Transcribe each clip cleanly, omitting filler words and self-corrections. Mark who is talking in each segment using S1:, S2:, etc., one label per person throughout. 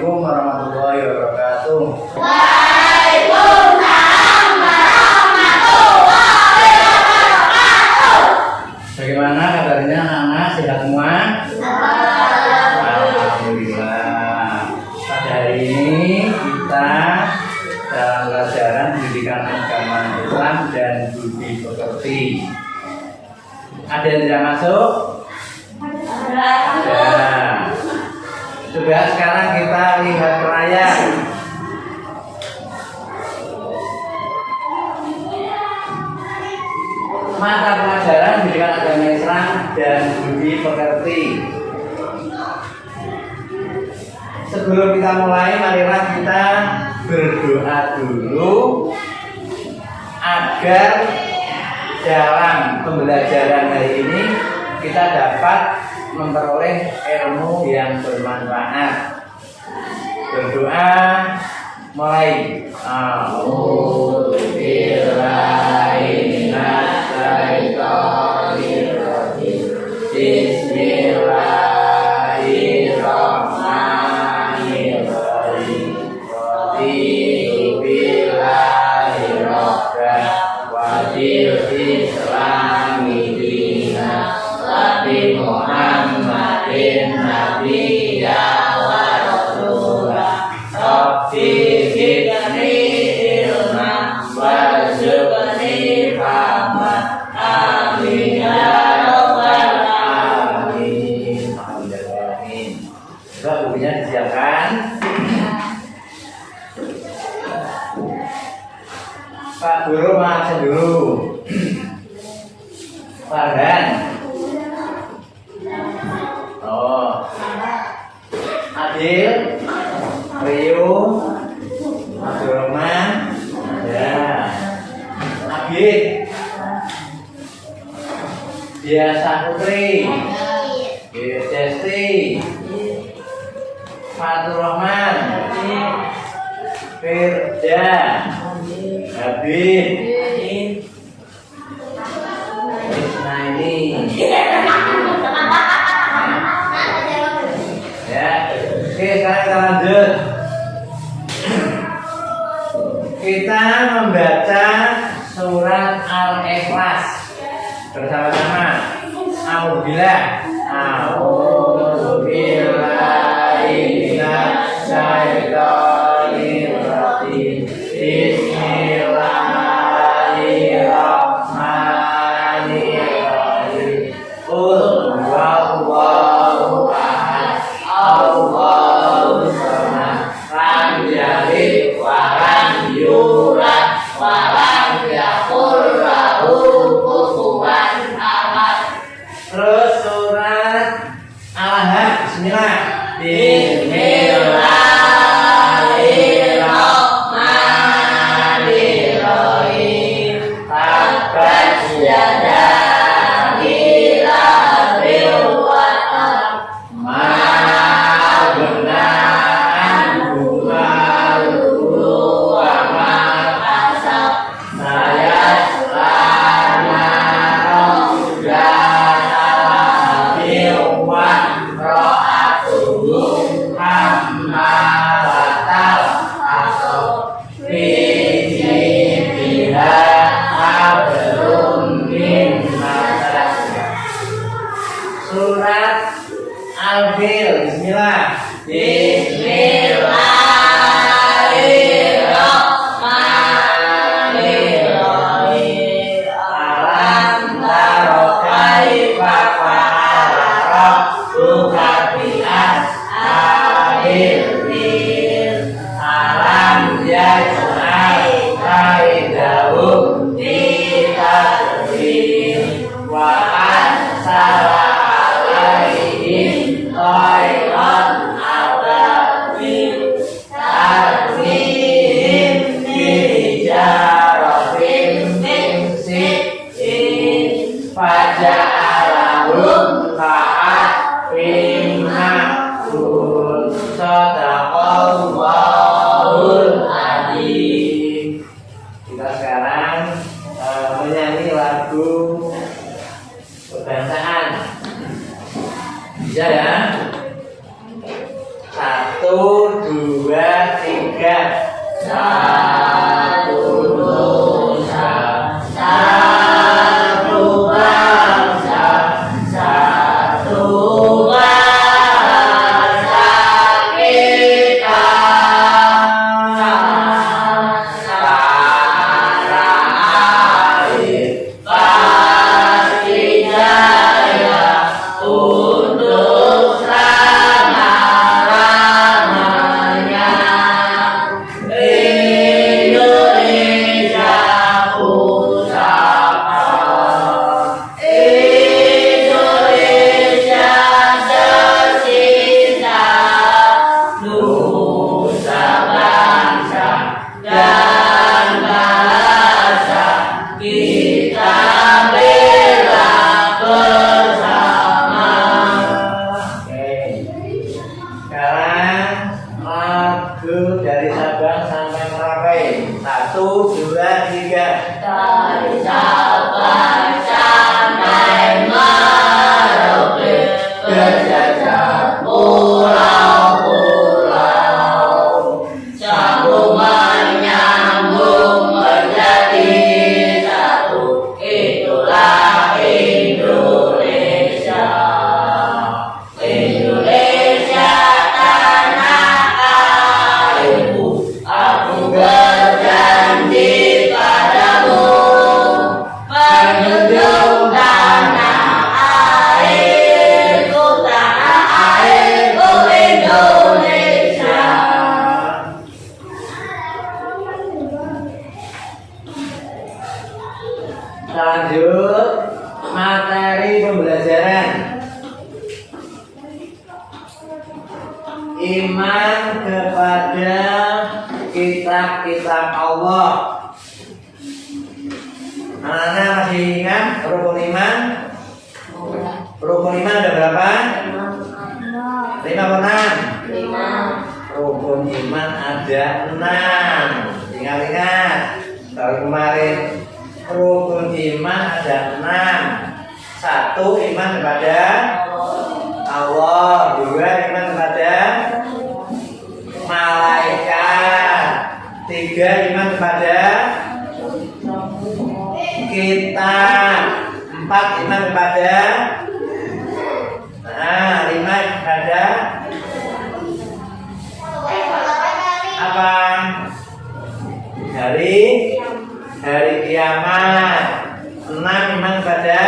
S1: Assalamualaikum warahmatullahi wabarakatuh.
S2: Waalaikumsalam warahmatullahi wabarakatuh.
S1: Bagaimana kabarnya anak-anak? Sehat semua? Alhamdulillah. Pada hari ini kita dalam pelajaran pendidikan agama Islam dan budi pekerti. Ada yang tidak masuk? Ada. Coba sekarang kita lihat perayaan. Mata pelajaran pendidikan agama Islam dan budi pekerti. Sebelum kita mulai, marilah kita berdoa dulu agar dalam pembelajaran hari ini kita dapat memperoleh ilmu yang bermanfaat. Berdoa mulai. Bismillahirrahmanirrahim. Wadil Islami dina Nabi Muhammadin nabiyya wa rasulah Rabbi zidni ilma warzuqni fahma amin ya rabbal alamin. Amin. Coba bukunya disiapkan. Pak Guru maafkan dulu. Farhan. Oh. Adil. Rio. Abdurrahman. Ya. Abid. Biasa Putri. Desti. Fatur Rahman. Firda. Habib. Ismaili. Ya. Oke, sekarang kita lanjut. Kita membaca surat Al-Ikhlas bersama-sama. A'udzubillah. A'udzubillahi minasy syaithanir rajim. Bismillahirrahmanirrahim. Qul huwallahu ahad. Allahus samad. Lam yalid wa lam yulad wa lam yakul lahu kufuwan ahad. Terus surat Al-Ahzab. Bismillah. Bismillahirrahmanirrahim. Tabbat yada abi lahabin wa tab. Ma aghna anhu maluhu wa ma kasab. Sayasla naran dzata lahabin wa imra'atuhu hammalatal hatab. Fi jidha hablum min masad. Surat Al-Fil. Bismillah. Bismillahirrahmanirrahim. Alam taro kaifa fa'ala rabbuka bi ashabil fil. Alam yaj'al kaidahum fi tadbir wa arsala alaihim tayran ababil tarmihim bijaratin min sijil faja'alahum ka'asfin ma'kul. Shadaqallahul adzim. Kita sekarang menyanyi lagu kebangsaan. Bisa ya? 1, 2
S3: rukun iman? Rukun iman ada berapa? 5 atau 6? Rukun iman ada 6. Ingat-ingat. Kalau kemarin rukun iman ada 6. 1 iman kepada Allah. 2 iman kepada malaikat. 3 iman kepada kita. 4 iman kepada 5 kepada apa? Hari kiamat. 6 iman kepada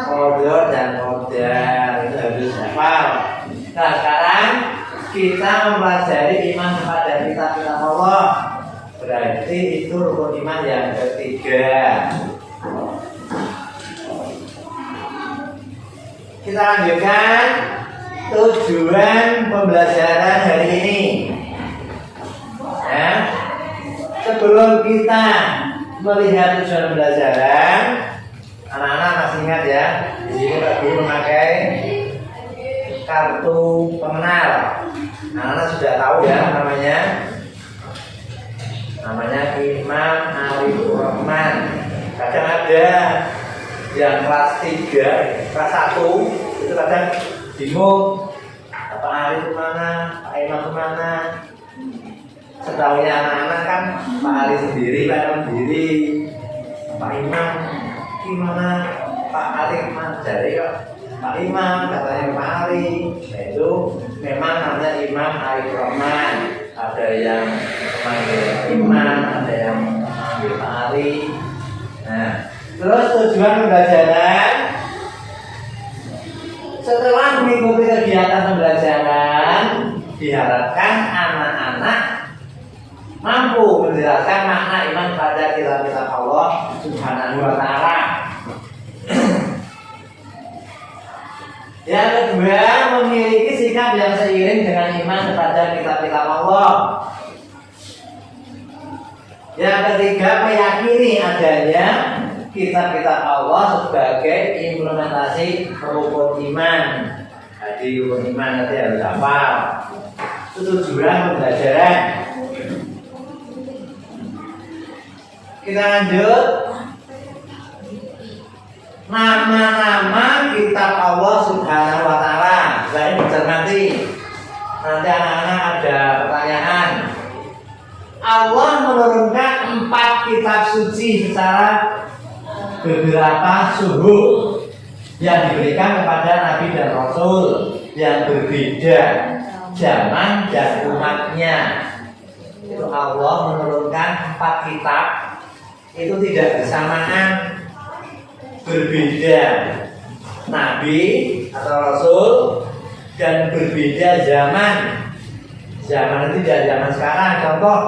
S3: qadar dan qadar. Itu harus hafal. Nah, sekarang kita mempelajari iman kepada kitab-kitab Allah. Berarti itu rukun iman yang ketiga. Kita lanjutkan tujuan pembelajaran hari ini. Ya. Sebelum kita melihat tujuan pembelajaran, anak-anak masih ingat ya, di sini Pak Guru memakai kartu pengenal. Anak-anak sudah tahu ya namanya. Namanya Imam Arifur Rahman. Kadang ada yang kelas 3, kelas 1 itu kadang bingung Pak Arif itu mana, Pak Imam itu mana. Setahunya anak-anak kan Pak Arif sendiri, Pak Imam sendiri. Pak Imam gimana? Pak Arif mana? Jadi kok Pak Imam katanya Pak Arif. Nah, itu memang namanya Imam Arifur Rahman. Ada yang manggil Imam, ada yang manggil Pak Arif. Nah, terus tujuan pembelajaran setelah mengikuti kegiatan pembelajaran diharapkan anak-anak mampu menjelaskan makna iman pada kitab-kitab Allah Subhanahu wa Ta'ala. Yang kedua, memiliki sikap yang seiring dengan iman kepada kitab-kitab Allah. Yang ketiga, meyakini adanya kitab-kitab Allah sebagai implementasi rukun iman. Jadi rukun iman nanti harus hafal. Itu tujuan pembelajaran. Kita lanjut. Nama-nama kitab Allah Subhanahu wa Ta'ala. Saya mencermati. Nanti anak-anak ada pertanyaan. Allah menurunkan 4 kitab suci secara beberapa suhu yang diberikan kepada Nabi dan Rasul yang berbeda zaman dan umatnya. Itu Allah menurunkan 4 kitab. Itu tidak bersamaan, berbeda Nabi atau Rasul dan berbeda zaman. Zaman itu tidak zaman sekarang. Contoh,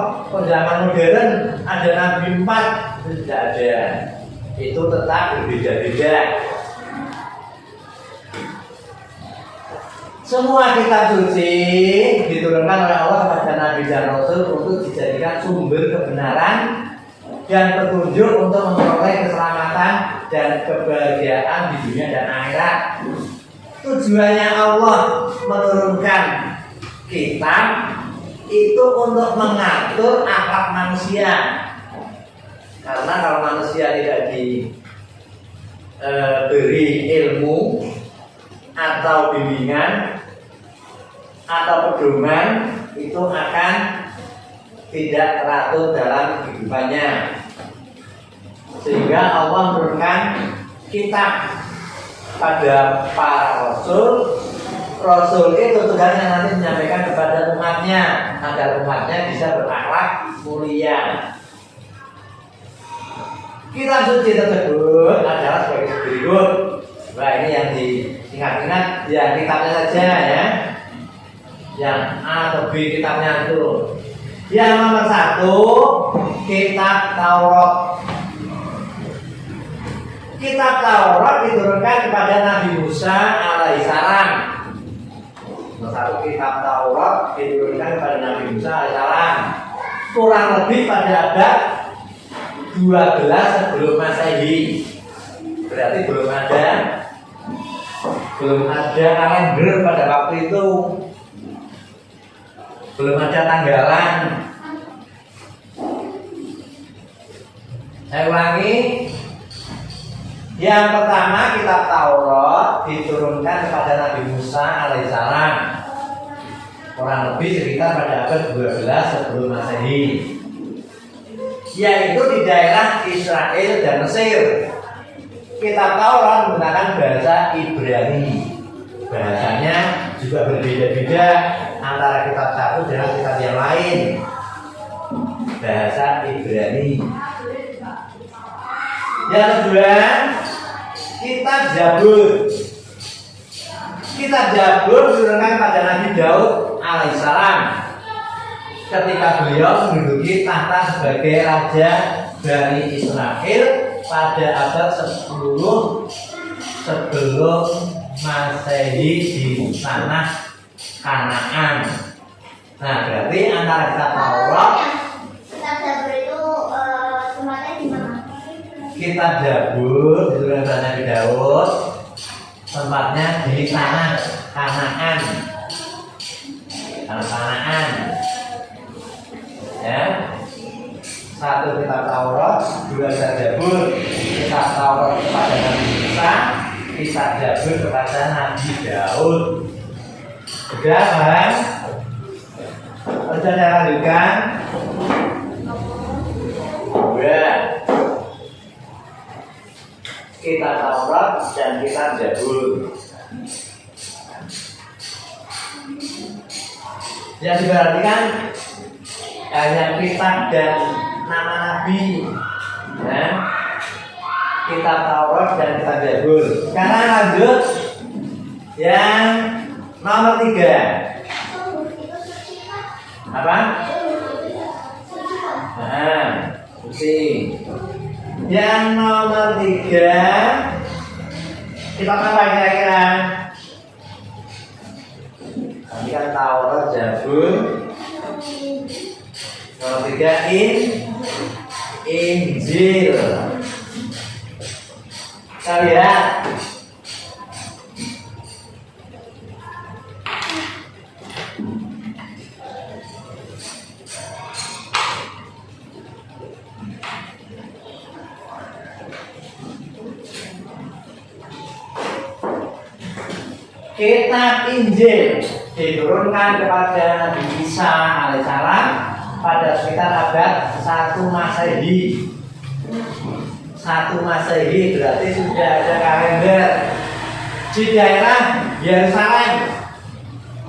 S3: zaman modern ada Nabi 4, itu tidak ada. Itu tetap berbeda-beda. Semua kitab suci diturunkan oleh Allah kepada Nabi dan Rasul untuk dijadikan sumber kebenaran dan petunjuk untuk memperoleh keselamatan dan kebahagiaan di dunia dan akhirat. Tujuannya Allah menurunkan kitab itu untuk mengatur akhlak manusia. Karena kalau manusia tidak diberi ilmu atau bimbingan atau pedoman, itu akan tidak teratur dalam kehidupannya. Sehingga Allah menurunkan kitab pada para rasul. Rasul itu tugasnya nanti menyampaikan kepada umatnya agar umatnya bisa berakhlak mulia. Kitab suci tersebut adalah sebagai berikut. Nah, ini yang diingat-ingat, ya kitabnya saja ya. Yang A atau B kitabnya itu. Yang nomor 1, kitab Taurat. Kitab Taurat diturunkan kepada Nabi Musa alaihissalam. Nomor 1, kitab Taurat diturunkan kepada Nabi Musa alaihissalam. Kurang lebih pada abad 12 sebelum Masehi. berarti belum ada kalender pada waktu itu, belum ada tanggalan. Saya ulangi, yang pertama kitab Taurat diturunkan kepada Nabi Musa alaihissalam kurang lebih sekitar pada abad 12 sebelum Masehi, yaitu di daerah Israel dan Mesir. Kitab Taurat menggunakan bahasa Ibrani. Bahasanya juga berbeda-beda antara kitab satu dengan kitab yang lain. Bahasa Ibrani. Yang kedua, kitab Zabur. Kitab Zabur diturunkan pada Nabi Daud alaihissalam ketika beliau menduduki tahta sebagai raja dari Israel pada abad 10 sebelum Masehi di tanah Kanaan. Nah, berarti antara kitab Taurat,
S2: kitab Zabur itu tempatnya di mana?
S3: kitab Zabur diturunkan pada Nabi Daud, tempatnya di tanah Kanaan. Tanah Kanaan. Ya. Satu kitab Taurat, dua kitab Zabur. Kitab Taurat kepada Nabi Musa, kitab Zabur kepada Nabi Daud. Sudah, Bang? Harus saya lanjutkan. Dua kitab Taurat dan kitab Zabur. Yang diperhatikan hanya kitab dan nama Nabi, ya. Kitab Taurat dan kitab Zabur. Sekarang lanjut yang nomor 3. Apa? Nah, suci. Yang nomor 3 kitab apa kira-kira? Tadi kan Taurat, Zabur. Nomor 3 Injil. Kita lihat. Kitab Injil diturunkan kepada Nabi Isa alaihissalam pada sekitar abad 1 Masehi. 1 Masehi berarti sudah ada kalender di daerah Yerusalem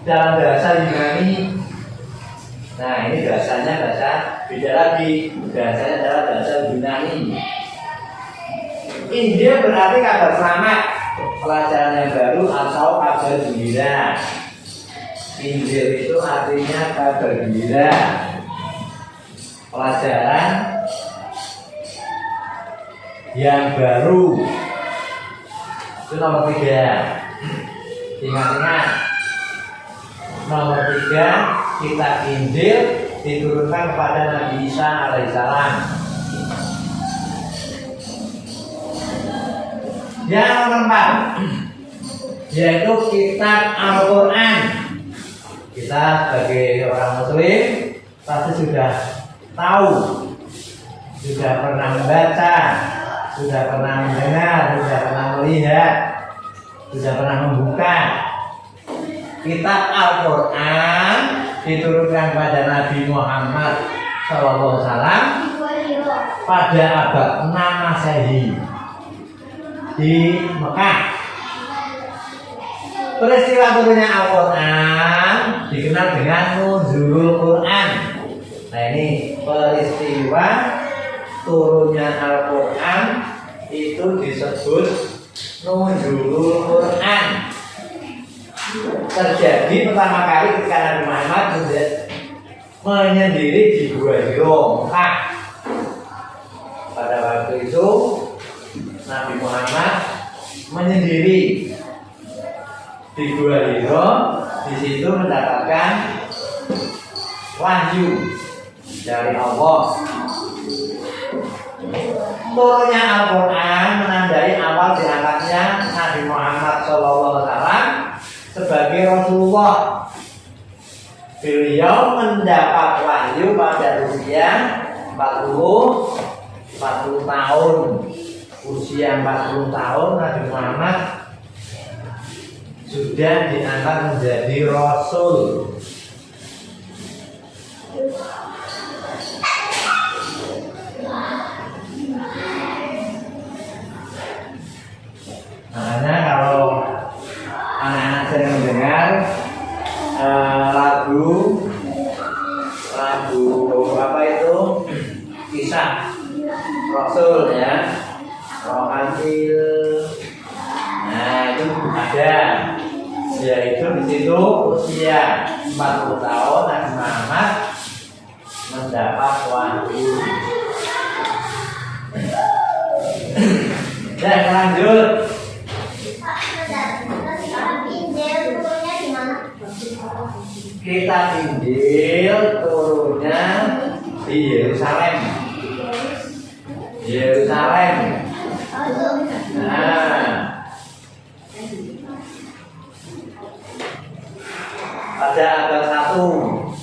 S3: dalam bahasa Yunani. Nah, ini bahasanya bahasa beda lagi. Bahasanya adalah bahasa Yunani. Injil berarti kabar selamat, pelajaran yang baru atau kabar gembira. Injil itu artinya kabar gembira, pelajaran yang baru. Itu nomor 3. Ingat-ingat, nomor 3 kitab Injil diturunkan kepada Nabi Isa alaihissalam. Yang nomor 4 yaitu kitab Al-Quran. Kita sebagai orang Muslim pasti sudah tahu, sudah pernah membaca, sudah pernah mendengar, sudah pernah melihat, sudah pernah membuka. Kitab Al-Quran diturunkan pada Nabi Muhammad SAW pada abad 6 Masehi di Mekah. Peristiwa turunnya Al-Quran dikenal dengan Nuzulul Quran. Nah, ini peristiwa turunnya Al-Quran itu disebut Nuzulul Quran. Terjadi pertama kali ketika Nabi Muhammad menyendiri di Gua Hiro, Mekah. Pada waktu itu Nabi Muhammad menyendiri di Gua Hiro, di situ mendapatkan wahyu dari Allah. Turunnya Al-Quran menandai awal diangkatnya Nabi Muhammad SAW sebagai Rasulullah. Beliau mendapat wahyu pada usia 40 tahun. Usia 40 tahun Nabi Muhammad sudah diangkat menjadi Rasul. Makanya kalau anak-anak sering mendengar lagu apa itu kisah Rasul ya, romantil. Nah itu ada, yaitu di situ usia 40 tahun Nabi Muhammad mendapat wahyu. Dan lanjut. Kitab Injil turunnya di Yerusalem. Nah, pada abad 1.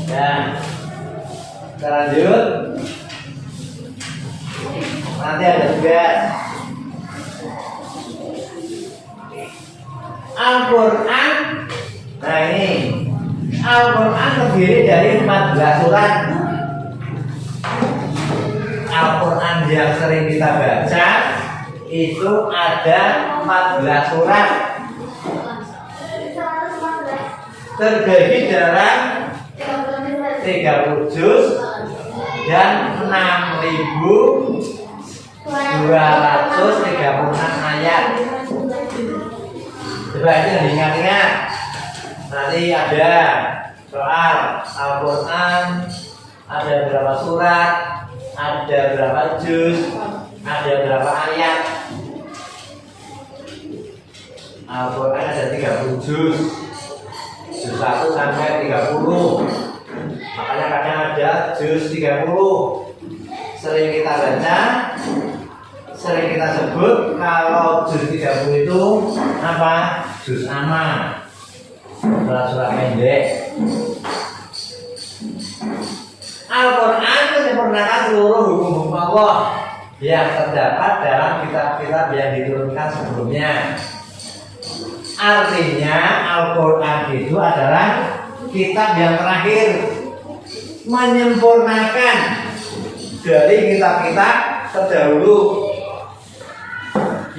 S3: Ya, kita lanjut. Nanti ada tugas. Al-Quran. Nah ini Al-Quran terdiri dari 14 surat. Al-Quran yang sering kita baca itu ada 14 surat, terbagi dalam 30 juz dan 6.236 ayat. Coba itu diingat-ingat. Nanti ada soal Al-Quran, ada berapa surat, ada berapa juz, ada berapa ayat. Al-Quran ada 30 juz, juz 1 sampai 30. Makanya kadang ada juz 30. Sering kita baca, sering kita sebut kalau juz 30 itu apa? Juz amma, surat-surat pendek. Al-Quran menyempurnakan seluruh hukum-hukum Allah yang terdapat dalam kitab-kitab yang diturunkan sebelumnya. Artinya Al-Quran itu adalah kitab yang terakhir, menyempurnakan dari kitab-kitab terdahulu.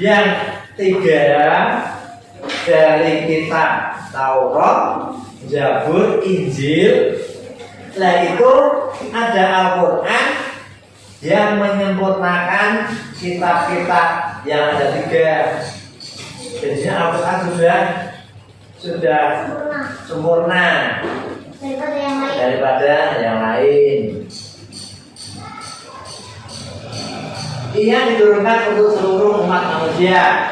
S3: Yang 3 dari kitab Taurat, Zabur, Injil. Nah itu ada Al-Quran yang menyempurnakan kitab-kitab yang ada 3. Jadi Al-Quran sudah sempurna daripada yang lain. Ia diturunkan untuk seluruh umat manusia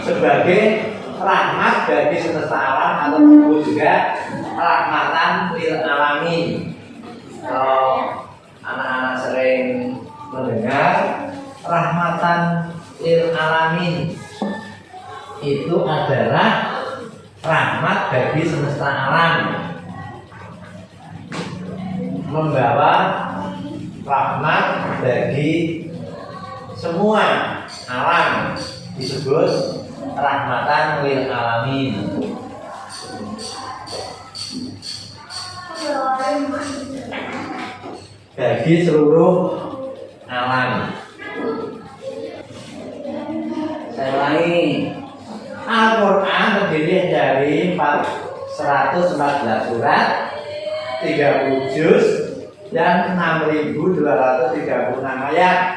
S3: sebagai rahmat bagi semesta alam, atau disebut juga rahmatan lil alamin. Kalau anak-anak sering mendengar rahmatan lil alamin, itu adalah rahmat bagi semesta alam, membawa rahmat bagi semua alam, disebut rahmatan lil alamin. Bagi seluruh alam. Saya ulangi, Al-Quran terdiri dari 114 surat, 30 juz, dan 6.236 ayat.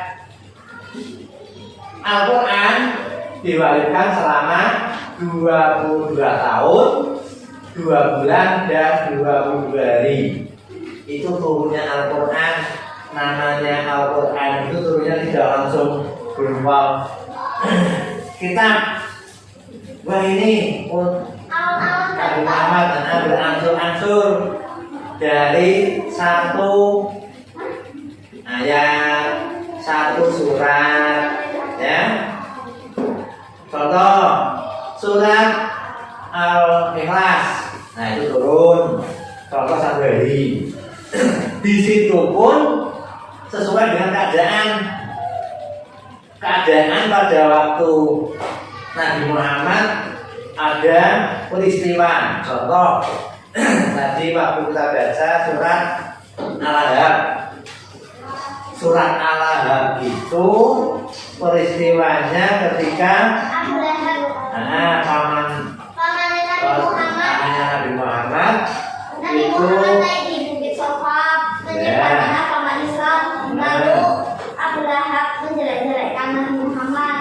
S3: Al-Quran diwahyukan selama 22 tahun, 2 bulan, dan 22 hari. Itu turunnya Al-Quran. Namanya Al-Quran itu turunnya tidak langsung berupa kitab. Wah ini Nabi Muhammad berangsur-angsur dari satu ayat, satu surat, ya. Contoh surat Al-Ikhlas. Nah itu turun. Contoh satu hari. Di situ pun sesuai dengan keadaan pada waktu Nabi Muhammad ada peristiwa. Contoh tadi waktu kita baca surat Al-Ahzab. Surat Al-Ahzab itu peristiwanya ketika paman Nabi Muhammad
S2: Nabi Muhammad naik di Bukit Sofa menyebarkan agama Islam, lalu Abu Lahab menjelek-jelekkan Nabi Muhammad.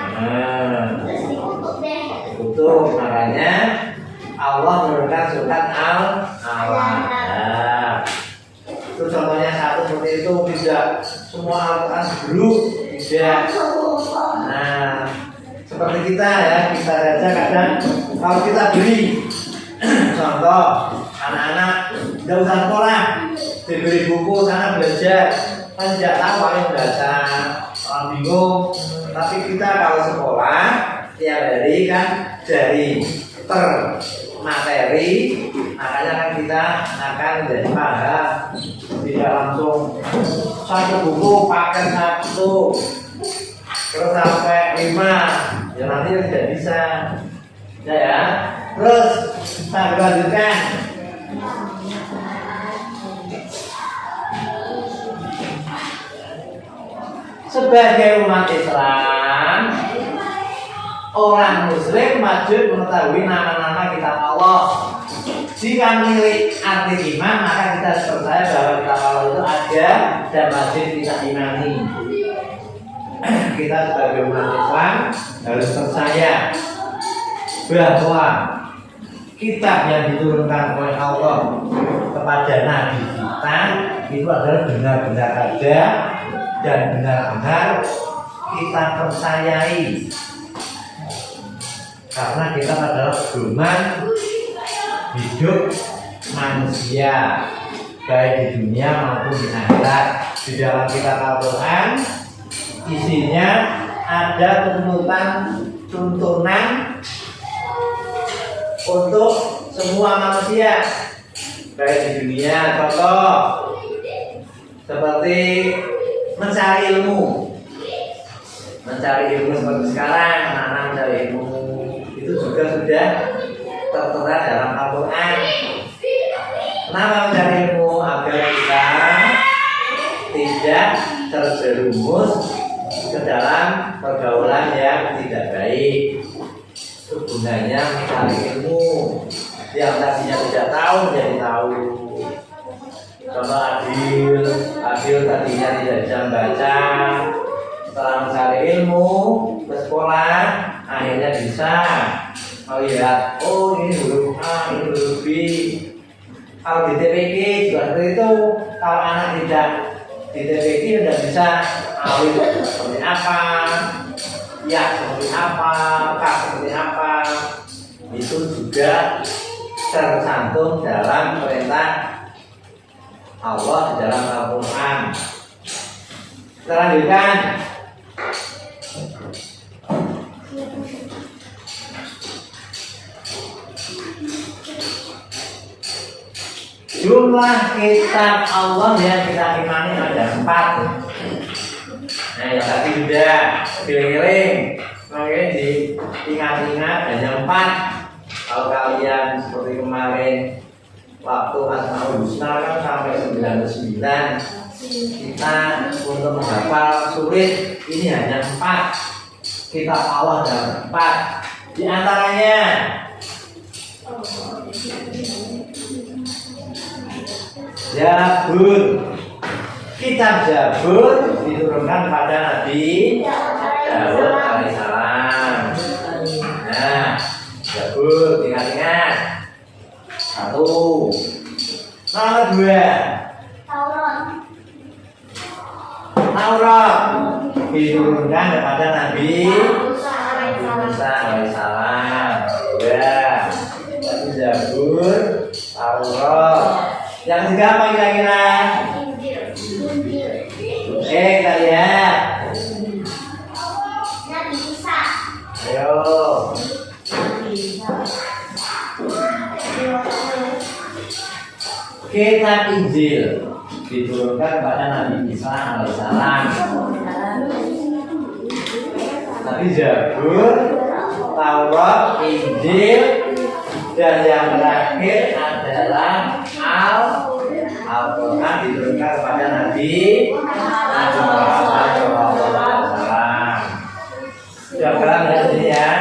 S2: Terus dikutuk deh.
S3: Dikutuk, makanya Allah menurunkan surat Al-Ahzab. Itu contohnya satu seperti itu, tidak semua Al-Quran dulu tidak. Nah, seperti kita ya, kita baca kadang kalau kita beli contoh anak-anak tidak usah sekolah, diberi buku sana belajar, kan tidak tahu paling baca, orang bingung. Tapi kita kalau sekolah tiap hari kan dari materi, makanya kan kita akan menjadi paham, tidak langsung satu buku pakai satu terus sampai 5, ya nanti tidak bisa, ya. Terus kita lanjutkan. Sebagai umat Islam, orang Muslim wajib mengetahui nama-nama kitab Allah. Jika milik arti iman, maka kita percaya bahwa kitab Allah itu ada dan wajib kita imani. Kita sebagai umat Islam harus percaya bahwa kitab yang diturunkan oleh Allah kepada Nabi kita itu adalah benar-benar ada dan benar-benar kita percayai, karena kita adalah pedoman hidup manusia baik di dunia maupun di akhirat. Di dalam kitab Al-Quran isinya ada tuntunan untuk semua manusia baik di dunia. Contoh seperti mencari ilmu seperti sekarang anak-anak mencari ilmu itu juga sudah tertera dalam Al-Quran. Kenapa mencari ilmu? Agar kita tidak terjerumus ke dalam pergaulan yang tidak baik. Itu gunanya mencari ilmu, yang tadinya tidak tahu menjadi tahu. Contoh Adil tadinya tidak bisa membaca, setelah mencari ilmu ke sekolah akhirnya bisa melihat, oh ini huruf A, ini huruf B. Kalau di TPK juga seperti itu. Kalau anak tidak di TPK tidak bisa alif seperti apa, ya seperti apa, K seperti apa, itu juga tercantum dalam perintah Allah di dalam Al-Quran. Kita lanjutkan. Jumlah kitab Allah yang kita imani ada 4. Nah yang tadi sudah giling-giling, makanya diingat-ingat hanya 4. Kalau kalian seperti kemarin waktu Asmaul Husna kan sampai 99, kita untuk menghafal sulit, ini hanya 4. Kitab Allah ada 4. Di antaranya Zabur. Kitab Zabur diturunkan pada Nabi Daud alaihissalam. Nah, Zabur ingat-ingat. 1. Nomor 2. Taurat diturunkan kepada Nabi Musa alaihissalam. 2. Zabur, Taurat. Yang 3 apa kira-kira? Ayo. Kitab Injil diturunkan kepada Nabi Isa alaihissalam. Nabi Zabur, Taurat, Injil, dan yang terakhir adalah Al-Quran diturunkan kepada Nabi Muhammad SAW. Sudah paham ya sini ya?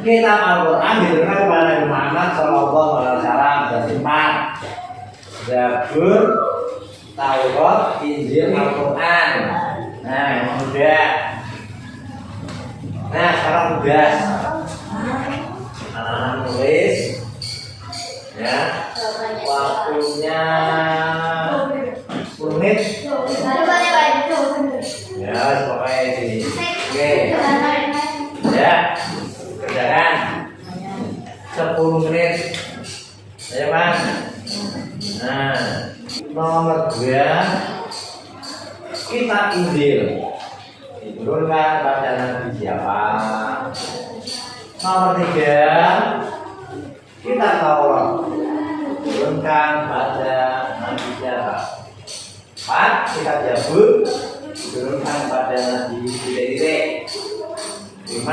S3: Kitab Al-Quran diturunkan kepada Nabi Muhammad SAW dan 4. Zabur, Taurat, Injil, Al-Quran. Nah, mudah. Nah, sekarang tugas anak-anak nulis ya. Waktunya 10 menit. Ya, pokoknya di sini. Oke. Ya, kerjakan 10 menit. Ya, Mas. Nah, nomor 2 Kitab Injil diturunkan pada Nabi siapa? Nomor 3 Kitab Taurat diturunkan pada Nabi siapa? 4 Kitab Zabur diturunkan pada Nabi titik-titik. 5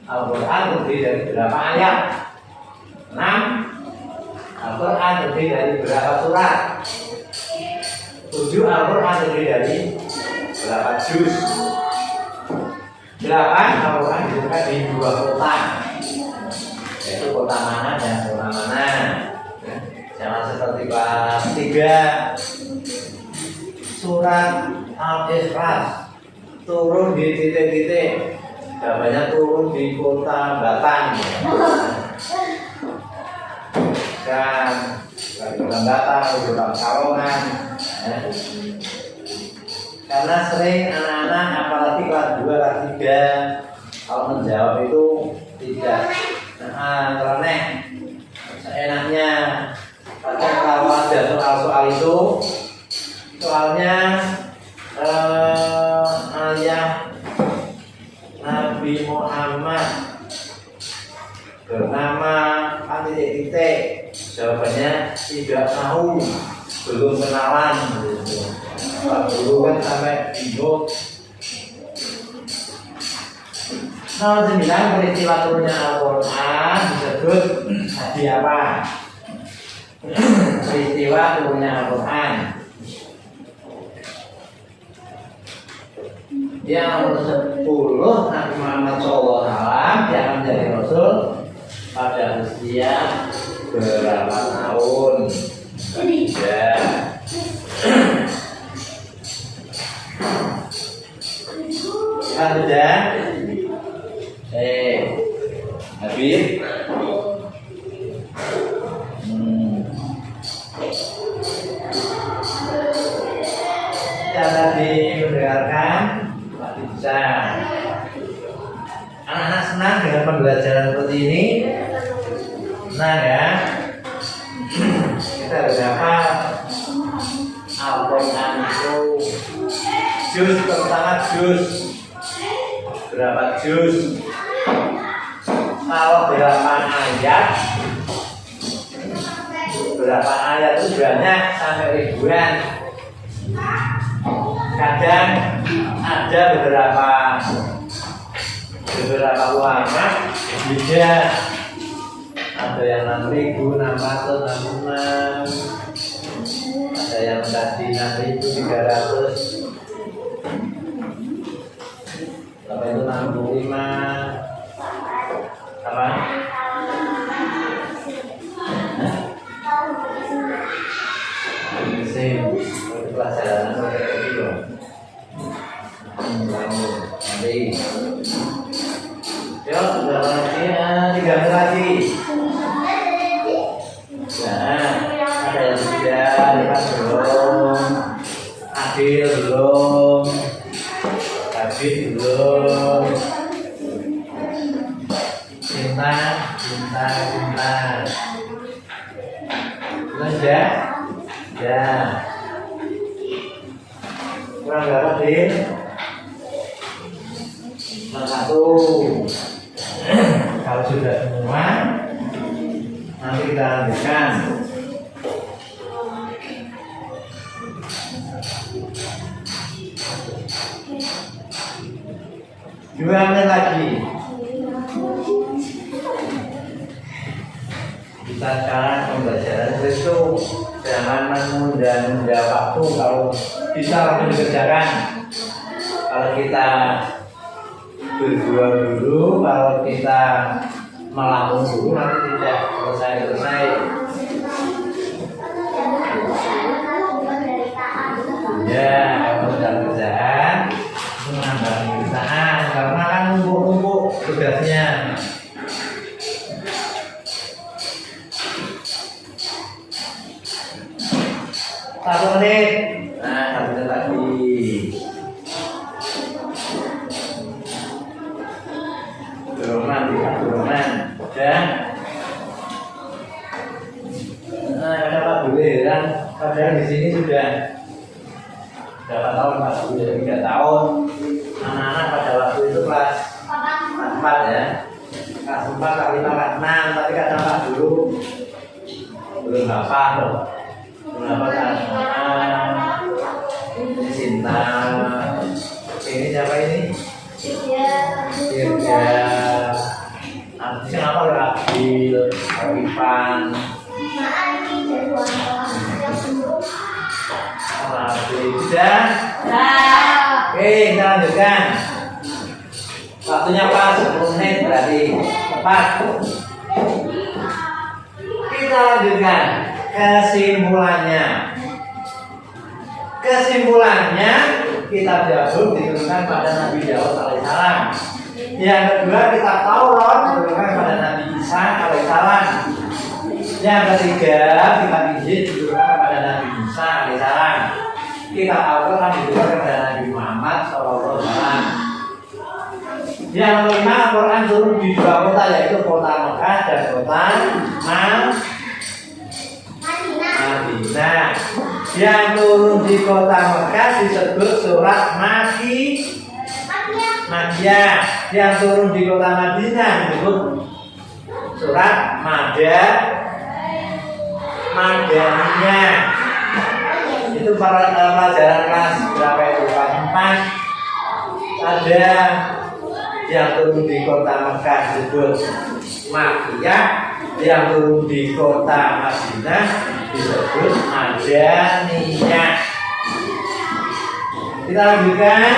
S3: Al-Quran terdiri dari berapa ayat? 6 Al-Quran terdiri dari berapa surat? 7 Al-Quran terdiri dari berapa juz? 8 Al-Quran diturunkan di 2 kota, yaitu kota mana dan kota mana. Jangan seperti kelas 3 surat Al-Ikhlas turun di titik-titik, jawabannya turun di kota Batang. Dan kota Batang, kota Pekalongan. Karena sering anak-anak apalagi kelas 2, kelas 3 kalau menjawab itu tidak reneh seenaknya. Padahal kalau ada soal-soal itu soalnya ayah Nabi Muhammad bernama titik-titik, jawabannya tidak tahu, belum kenalan gitu. Pak Guru kan sampai bingung. Nomor 9 peristiwa turunnya Al-Quran disebut hari apa? Peristiwa turunnya Al-Quran. Yang nomor 10 Nabi Muhammad SAW dia akan menjadi Rasul pada usia berapa tahun? Ya. Kan sudah? Habis? Yang tadi mendengarkan masih bisa. Anak-anak senang dengan pembelajaran seperti ini? Senang ya? Kita harus dapat Al-Quran itu juz, pertama juz berapa juz? Kalau berapa ayat itu banyak sampai ribuan. Kadang ada beberapa ulama beda, ada yang 6.666, ada yang tadi 6.300, apa itu 65 apa? Mesin pelajaran kayak gitu. Nanti yuk sudah lagi 3 menit lagi. Nah, ada yang sudah lihat belum? Adil belum? Habis belum? Cinta. Terus ya? Ya. Kurang berapa, Din? 2 menit lagi. Kita sekarang pembelajaran itu jangan menunda waktu. Kalau bisa langsung dikerjakan. Kalau kita berdua dulu, kalau kita melamun dulu nanti tidak selesai. Ya, kalau sudah kerjaan menambah kerjaan karena kan numpuk tugasnya. Satu menit. Nah, 1 menit lagi. Dorongan. Dan Pak Bule kan padahal di sini sudah berapa tahun Pak Bule? 3 tahun. Anak-anak pada waktu itu kelas 4 ya. Kelas 4, kelas 5, kelas 6. Tapi kadang Pak dulu belum hafal loh. Belum hafal kelas 6. Ini Sinta. Ini siapa ini? Dirga. Siapa Rabil, Ivan, Rabil, sudah? Oke, kita lanjutkan. Waktunya pas 10 menit berarti tepat. Kita lanjutkan kesimpulannya. Kesimpulannya kitab Zabur diturunkan pada Nabi Daud alaihissalam. Yang kedua kitab Taurat diturunkan pada Nabi Isa alaihissalam. Yang ketiga kitab Injil diturunkan kepada Nabi Musa alaihissalam. Kitab Al-Quran diturunkan kepada Nabi Muhammad SAW. Yang kelima Al-Quran turun di 2 kota yaitu kota Mekah dan kota Madinah. Yang turun di kota Mekah disebut surat Makkiyah. Yang turun di kota Madinah disebut surat Madaniyah. Itu para pelajaran kelas berapa itu? Kelas 4. Ada yang turun di kota Mekah disebut Makkiyah. Yang turun di kota Madinah disebut Madaniyah. Kita lanjutkan.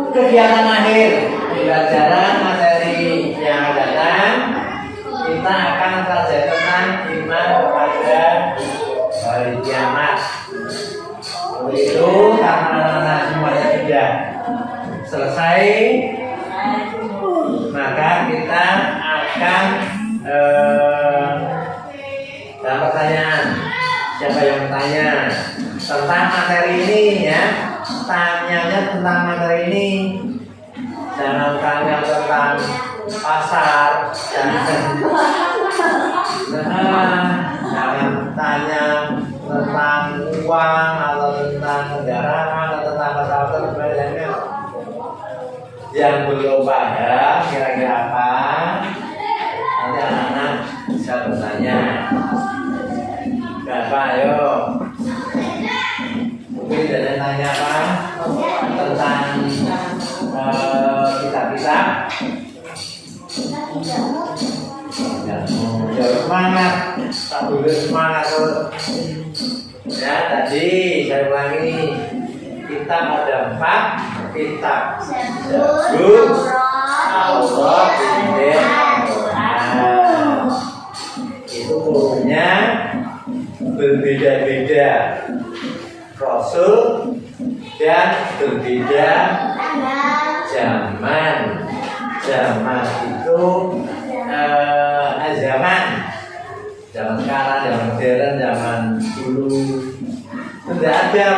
S3: Kegiatan akhir pembelajaran materi yang datang, kita akan belajar tentang iman kepada hari kiamat. Untuk itu karena anak-anak semuanya sudah selesai, maka kita akan dalam pertanyaan. Siapa yang bertanya tentang materi ini ya? Tanyanya tentang materi ini. Jangan tanya tentang pasar, jangan tanya tentang uang atau tentang kendaraan atau tentang pesawat terbang. Yang belum paham kira-kira apa, nanti anak-anak bisa bertanya. Berapa ayo? Mungkin ada yang tanya apa tentang kitab-kitab. Ya, semangat, tak boleh semangat. Ya, tadi saya ulangi, kitab ada 4, kitab Zabur, Taurat, Injil, Quran. Itu turunnya berbeda-beda, Rasul dan berbeda zaman. Zaman itu zaman sekarang, zaman modern, zaman dulu. Tidak ada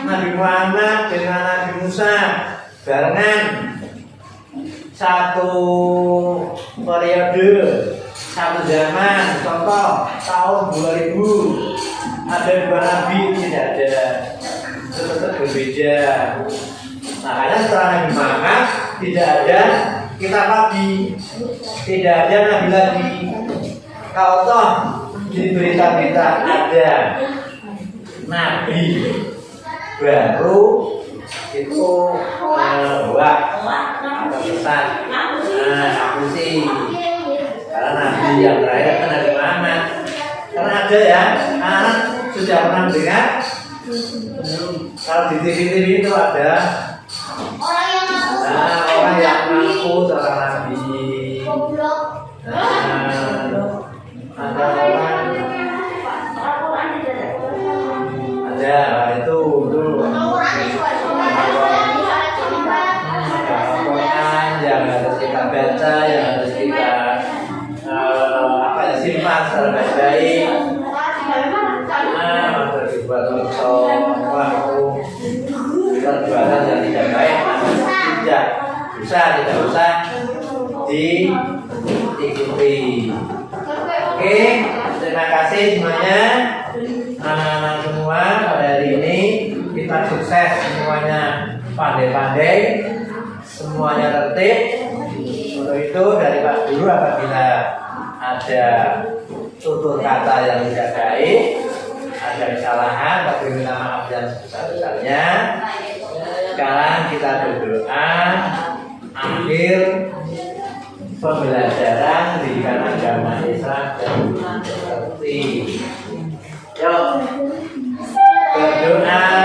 S3: Nabi Muhammad dengan Nabi Musa barengan satu periode, satu zaman. Contoh tahun 2000 ada 2 nabi, tidak ada, tetap berbeda. Makanya setelah Nabi Muhammad tidak ada kitab lagi, tidak ada nabi lagi. Kalau toh di berita-berita ada nabi baru itu buat atau pesan. Aku sih karena Nabi yang terakhir kan Nabi Muhammad. Karena ada ya, anak sudah pernah dengar. Kalau di TV itu ada orang yang ngaku seorang Nabi. Ada orang ada itu Al-Quran yang harus kita baca, yang harus kita simpan secara baik-baik. Untuk dibuat untuk perbuatan yang tidak baik, tidak usah diikuti. Oke, terima kasih semuanya. Anak-anak semua pada hari ini kita sukses semuanya, pandai-pandai, semuanya tertib. Untuk itu dari Pak Guru apabila ada tutur kata yang tidak baik, ada kesalahan, tapi minta maaf yang sebesar-besarnya. Sekarang kita berdoa akhir pembelajaran pendidikan agama Islam dan seperti. Yuk berdoa.